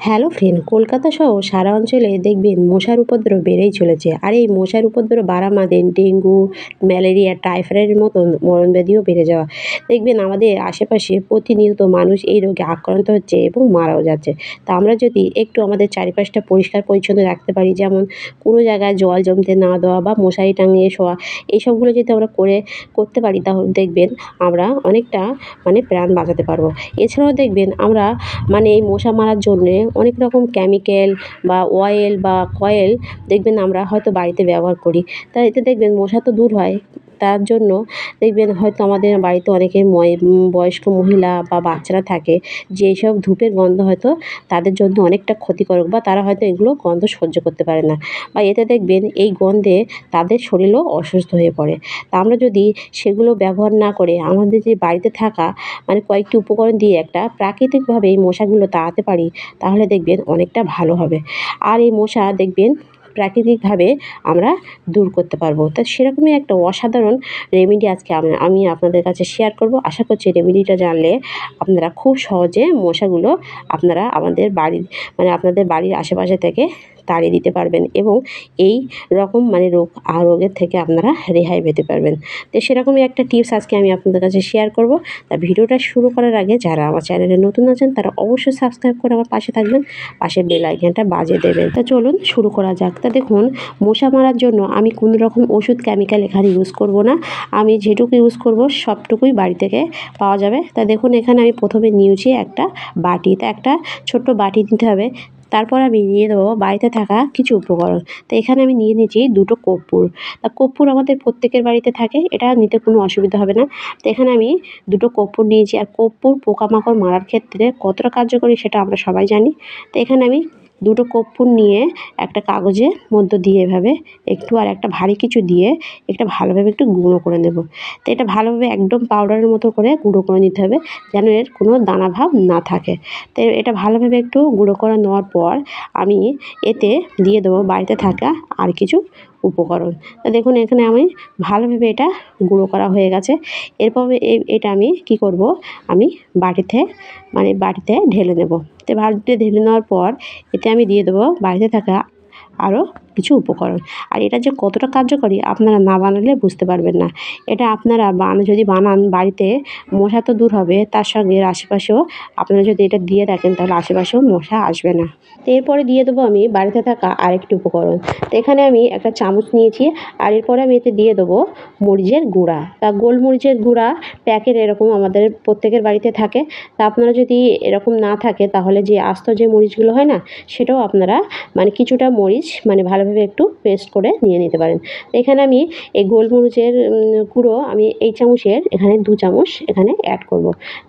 Hello friend, Kolkata সহ সারা অঞ্চলে দেখবেন মশার উপদ্রব বেড়েই চলেছে। আর এই মশার উপদ্রব বাড়া মানে ডেঙ্গু, ম্যালেরিয়া, টাইফয়েডের মতন মরণব্যাধিও বেড়ে যাওয়া। দেখবেন আমাদের আশেপাশে প্রতিনিয়ত মানুষ এই রোগে আক্রান্ত হচ্ছে এবং মারাও যাচ্ছে। তা আমরা যদি একটু আমাদের চারিপাশটা পরিষ্কার পরিচ্ছন্ন রাখতে পারি, যেমন কোনো জায়গায় জল জমতে না দেওয়া বা মশারি টাঙিয়ে শোয়া, এইসবগুলো যদি আমরা করতে পারি তাহলে দেখবেন আমরা অনেকটা প্রাণ বাঁচাতে পারবো। এছাড়াও দেখবেন আমরা এই মশা মারার জন্যে অনেক রকম কেমিক্যাল বা অয়েল বা কয়েল দেখবেন আমরা হয়তো বাড়িতে ব্যবহার করি। তা এতে দেখবেন মশা তো দূর হয়। তার জন্য দেখবেন হয়তো আমাদের বাড়িতে অনেকে বয়স্ক মহিলা বা বাচ্চারা থাকে, যে এইসব ধূপের গন্ধ হয়তো তাদের জন্য অনেকটা ক্ষতিকারক, বা তারা হয়তো এগুলো গন্ধ সহ্য করতে পারে না, বা এতে দেখবেন এই গন্ধে তাদের শরীরও অসুস্থ হয়ে পড়ে। তা আমরা যদি সেগুলো ব্যবহার না করে আমাদের যে বাড়িতে থাকা কয়েকটি উপকরণ দিয়ে একটা প্রাকৃতিকভাবে এই মশাগুলো তাড়াতে পারি, তাহলে দেখবেন অনেকটা ভালো হবে। আর এই মশা দেখবেন প্রাকৃতিকভাবে আমরা দূর করতে পারবো। তা সেরকমই একটা অসাধারণ রেমেডি আজকে আমি আপনাদের কাছে শেয়ার করব। আশা করছি রেমেডিটা জানলে আপনারা খুব সহজে মশাগুলো আপনারা আমাদের বাড়ির আপনাদের বাড়ির আশেপাশে থেকে তাড়িয়ে দিতে পারবেন, এবং এই রকম রোগের থেকে আপনারা রেহাই পেতে পারবেন। তো সেরকমই একটা টিপস আজকে আমি আপনাদের কাছে শেয়ার করব। তা ভিডিওটা শুরু করার আগে যারা আমার চ্যানেলে নতুন আছেন তারা অবশ্যই সাবস্ক্রাইব করে আমার পাশে থাকবেন, পাশের বেল আইকনটা বাজিয়ে দেবেন। তা চলুন শুরু করা যাক। তা দেখুন, মশা মারার জন্য আমি কোনো রকম ওষুধ কেমিক্যাল এখানে ইউজ করব না। আমি যেটুকু ইউজ করব সবটুকুই বাড়ি থেকে পাওয়া যাবে। তা দেখুন, এখানে আমি প্রথমে নিয়েছি একটা বাটি। তা একটা ছোট্ট বাটি নিতে হবে। তারপর আমি নিয়ে দেবো বাড়িতে থাকা কিছু উপকরণ। তো এখানে আমি নিয়ে নিয়েছি দুটো কর্পূর। তা কর্পূর আমাদের প্রত্যেকের বাড়িতে থাকে, এটা নিতে কোনো অসুবিধা হবে না। তো এখানে আমি দুটো কর্পূর নিয়েছি। আর কর্পূর পোকামাকড় মারার ক্ষেত্রে কতটা কার্যকরী সেটা আমরা সবাই জানি। তো এখানে আমি দুটো কর্পূর নিয়ে একটা কাগজের মধ্যে দিয়ে এভাবে একটু, আর একটা ভারী কিছু দিয়ে একটা ভালোভাবে একটু গুঁড়ো করে নেব। তো এটা ভালোভাবে একদম পাউডারের মতো করে গুঁড়ো করে নিতে হবে, যেন এর কোনো দানা ভাব না থাকে। তো এটা ভালোভাবে একটু গুঁড়ো করে নেওয়ার পর আমি এতে দিয়ে দেবো বাড়িতে থাকা আর কিছু উপকরণ। তো দেখুন, এখানে আমি ভালোভাবে এটা গুঁড়ো করা হয়ে গেছে। এরপর এটা আমি কি করব, আমি বাটিতে ঢেলে নেব। তো বাটিতে ঢেলে নেওয়ার পর এতে আমি দিয়ে দেবো বাড়িতে থাকা আরও কিছু উপকরণ। আর এটা যে কতটা কার্যকরী আপনারা না বানালে বুঝতে পারবেন না। এটা আপনারা যদি বানান বাড়িতে, মশা তো দূর হবে, তার সঙ্গে এর আশেপাশেও আপনারা যদি এটা দিয়ে রাখেন তাহলে আশেপাশেও মশা আসবে না। তো এরপরে দিয়ে দেবো আমি বাড়িতে থাকা আরেকটি উপকরণ। তো এখানে আমি একটা চামচ নিয়েছি, আর এরপরে আমি এতে দিয়ে দেবো মরিচের গুঁড়া। তা গোলমরিচের গুঁড়া প্যাকেট এরকম আমাদের প্রত্যেকের বাড়িতে থাকে। তা আপনারা যদি এরকম না থাকে তাহলে যে আস্ত যে মরিচগুলো হয় না, সেটাও আপনারা কিছুটা মরিচ ভালোভাবে একটু পেস্ট করে নিয়ে নিতে পারেন। তো এখানে আমি এই গোলমরিচের গুঁড়ো আমি এই চামচের এখানে 2 চামচ এখানে অ্যাড করব।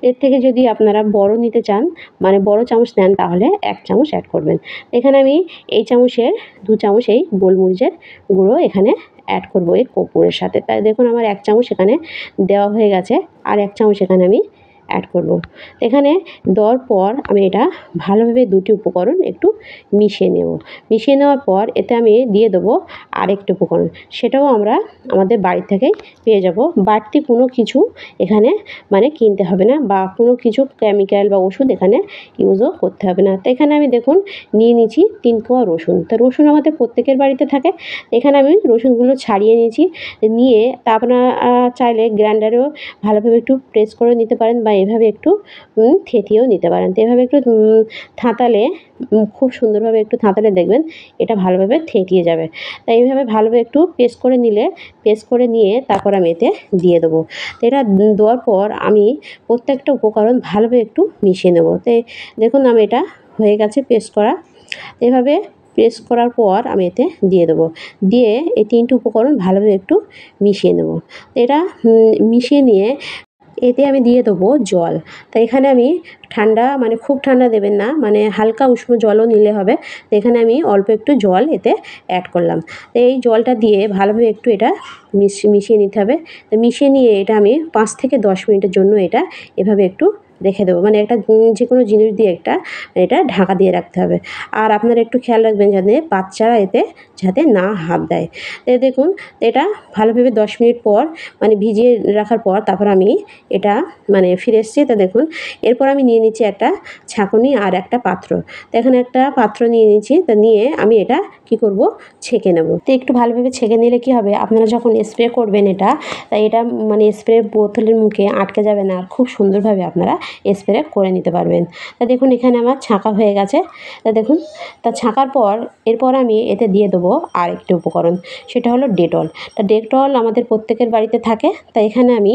এর থেকে যদি আপনারা বড় নিতে চান, বড় চামচ নেন, তাহলে 1 চামচ অ্যাড করবেন। এখানে আমি এই চামচের 2 চামচ এই গোলমরিচের গুঁড়ো এখানে অ্যাড করব এই কর্পূরের সাথে। তাই দেখুন, আমার 1 চামচ এখানে দেওয়া হয়ে গেছে, আর 1 চামচ এখানে আমি অ্যাড করব। এখানে দেওয়ার পর আমি এটা ভালোভাবে দুটি উপকরণ একটু মিশিয়ে নেব। মিশিয়ে নেওয়ার পর এতে আমি দিয়ে দেবো আরেকটি উপকরণ, সেটাও আমরা আমাদের বাড়ি থেকেই পেয়ে যাব। বাড়তি কোনো কিছু এখানে কিনতে হবে না, বা কোনো কিছু কেমিক্যাল বা ওষুধ এখানে ইউজও করতে হবে না। তো এখানে আমি দেখুন নিয়ে নিয়েছি 3 কোয়া রসুন। তো রসুন আমাদের প্রত্যেকের বাড়িতে থাকে। এখানে আমি রসুনগুলো ছাড়িয়ে নিয়েছি। নিয়ে তা আপনারা চাইলে গ্রাইন্ডারেও ভালোভাবে একটু প্রেস করে নিতে পারেন, বা এভাবে একটু থেঁতিয়েও নিতে পারেন। তো এভাবে একটু থাঁতালে খুব সুন্দরভাবে একটু থাঁতালে দেখবেন এটা ভালোভাবে থেঁতিয়ে যাবে। তাই এইভাবে ভালোভাবে একটু পেস্ট করে নিয়ে তারপর আমি এতে দিয়ে দেবো। তো এটা দেওয়ার পর আমি প্রত্যেকটা উপকরণ ভালোভাবে একটু মিশিয়ে নেব। তো দেখুন, আমি এটা হয়ে গেছে পেস্ট করা। এভাবে পেস্ট করার পর আমি এতে দিয়ে দেবো। দিয়ে এই 3টে উপকরণ ভালোভাবে একটু মিশিয়ে নেব। তো এটা মিশিয়ে নিয়ে এতে আমি দিয়ে দেবো জল। তো এখানে আমি ঠান্ডা খুব ঠান্ডা দেবেন না, হালকা উষ্ণ জলও নিলে হবে। তো এখানে আমি অল্প একটু জল এতে অ্যাড করলাম। তো এই জলটা দিয়ে ভালোভাবে একটু এটা মিশিয়ে নিতে হবে। তো মিশিয়ে নিয়ে এটা আমি 5 থেকে 10 মিনিটের জন্য এটা এভাবে একটু রেখে দেবো, মানে একটা যে কোনো জিনিস দিয়ে একটা এটা ঢাকা দিয়ে রাখতে হবে। আর আপনারা একটু খেয়াল রাখবেন যাতে বাচ্চারা এতে যাতে না হাত দেয়। দেখুন এটা ভালোভাবে 10 মিনিট পর মানে ভিজিয়ে রাখার পর তারপর আমি এটা মানে ফিরে এসেছি। তো দেখুন এরপর আমি নিয়ে নিচ্ছি একটা ছাঁকুনি আর একটা পাত্র। তো এখানে একটা পাত্র নিয়ে নিচ্ছি, তো নিয়ে আমি এটা কি করব, ছেঁকে নেব। তো একটু ভালোভাবে ছেঁকে নিলে কি হবে, আপনারা যখন স্প্রে করবেন এটা, তাই এটা মানে স্প্রে বোতলের মুখে আটকে যাবে না, আর খুব সুন্দরভাবে আপনারা স্প্রে করে নিতে পারবেন। তা দেখুন এখানে আমার ছাঁকা হয়ে গেছে। তা দেখুন তা ছাঁকার পর এরপর আমি এতে দিয়ে দেবো আরেকটি উপকরণ, সেটা হলো ডেটল। তা ডেটল আমাদের প্রত্যেকের বাড়িতে থাকে। তা এখানে আমি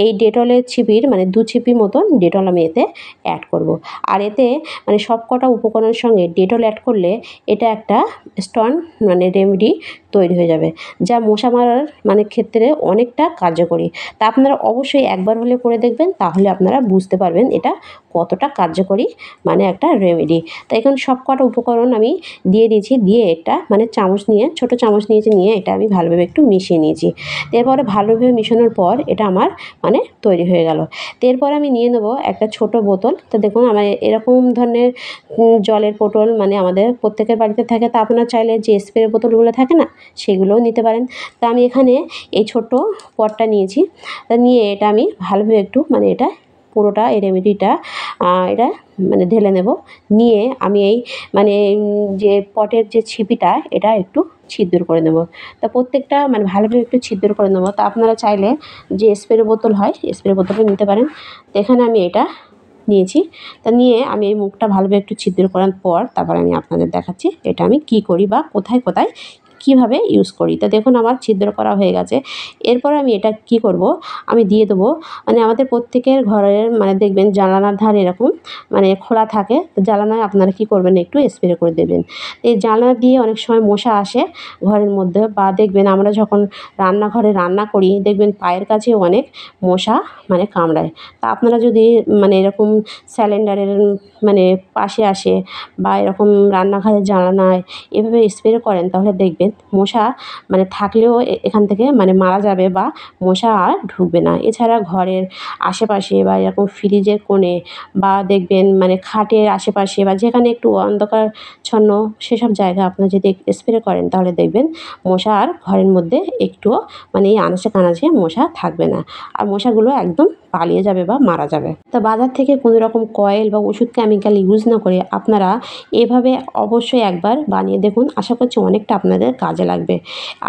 এই ডেটলের ছিপির মানে 2 ছিপি মতন ডেটল আমি এতে অ্যাড করব। আর এতে মানে সব কটা উপকরণের সঙ্গে ডেটল অ্যাড করলে এটা একটা স্ট্রং মানে রেমেডি তৈরি হয়ে যাবে, যা মশা মারার মানে ক্ষেত্রে অনেকটা কার্যকরী। তা আপনারা অবশ্যই একবার হলে করে দেখবেন, তাহলে আপনারা বুঝতে পারবেন এটা কতটা কার্যকরী মানে একটা রেমেডি। তো এখন সব কটা উপকরণ আমি দিয়ে দিয়েছি, দিয়ে এটা মানে চামচ নিয়ে ছোট চামচ নিয়েছি, নিয়ে এটা আমি ভালোভাবে একটু মিশিয়ে নিয়েছি। তো এরপরে ভালোভাবে মেশানোর পর এটা আমার মানে তৈরি হয়ে গেল। তো এরপর আমি নিয়ে নেব একটা ছোট বোতল। তো দেখুন আমার এরকম ধরনের জলের বোতল মানে আমাদের প্রত্যেকের বাড়িতে থাকে। তা আপনারা চাইলে যে স্প্রে বোতলগুলো থাকে না, সেগুলোও নিতে পারেন। তা আমি এখানে এই ছোট্ট পটটা নিয়েছি। তা নিয়ে এটা আমি ভালোভাবে একটু মানে এটা পুরোটা এই রেমেডিটা এটা মানে ঢেলে নেব। নিয়ে আমি এই মানে যে পটের যে ছিপিটা এটা একটু ছিদ্র করে নেব। তা প্রত্যেকটা মানে ভালোভাবে একটু ছিদ্র করে নেব। তা আপনারা চাইলে যে স্প্রে বোতল হয় স্প্রে বোতলও নিতে পারেন। তো এখানে আমি এটা নিয়েছি। তা নিয়ে আমি এই মুখটা ভালোভাবে একটু ছিদ্র করার পর তারপর আমি আপনাদের দেখাচ্ছি এটা আমি কী করি বা কোথায় কোথায় কীভাবে ইউজ করি। তা দেখুন আমার ছিদ্র করা হয়ে গেছে। এরপর আমি এটা কী করব, আমি দিয়ে দেবো মানে আমাদের প্রত্যেকের ঘরের মানে দেখবেন জানালার ধারে এরকম মানে খোলা থাকে। তো জানালায় আপনারা কী করবেন, একটু স্প্রে করে দেবেন। এই জানলা দিয়ে অনেক সময় মশা আসে ঘরের মধ্যে, বা দেখবেন আমরা যখন রান্নাঘরে রান্না করি দেখবেন পায়ের কাছেও অনেক মশা মানে কামড়ায়। তা আপনারা যদি মানে এরকম সিলিন্ডারের মানে পাশে আসে বা এরকম রান্নাঘরের জানালায় এভাবে স্প্রে করেন, তাহলে দেখবেন মশা মানে থাকলেও এখান থেকে মানে মারা যাবে বা মশা আর ঢুকবে না। এছাড়া ঘরের আশেপাশে বা এরকম ফ্রিজের কোণে বা দেখবেন মানে খাটের আশেপাশে বা যেখানে একটু অন্ধকারচ্ছন্ন সেসব জায়গায় আপনারা যদি স্প্রে করেন, তাহলে দেখবেন মশা আর ঘরের মধ্যে একটুও মানে এই আনাচে কানাচে মশা থাকবে না, আর মশাগুলো একদম পালিয়ে যাবে বা মারা যাবে। তা বাজার থেকে কোনো রকম কয়েল বা ওষুধ কেমিক্যাল ইউজ না করে আপনারা এভাবে অবশ্যই একবার বানিয়ে দেখুন। আশা করছি অনেকটা আপনাদের কাজে লাগবে।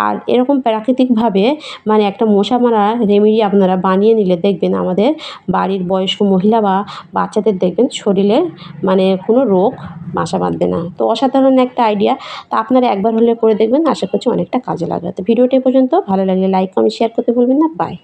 আর এরকম প্রাকৃতিকভাবে মানে একটা মশা মারার রেমেডি আপনারা বানিয়ে নিলে দেখবেন আমাদের বাড়ির বয়স্ক মহিলা বা বাচ্চাদের দেখবেন শরীরের মানে কোনো রোগ বাসা বাঁধবে না। তো অসাধারণ একটা আইডিয়া। তা আপনারা একবার হলে করে দেখবেন, আশা করছি অনেকটা কাজে লাগবে। তো ভিডিওটি এ পর্যন্ত, ভালো লাগলে লাইক কমেন্ট শেয়ার করতে ভুলবেন না। বাই।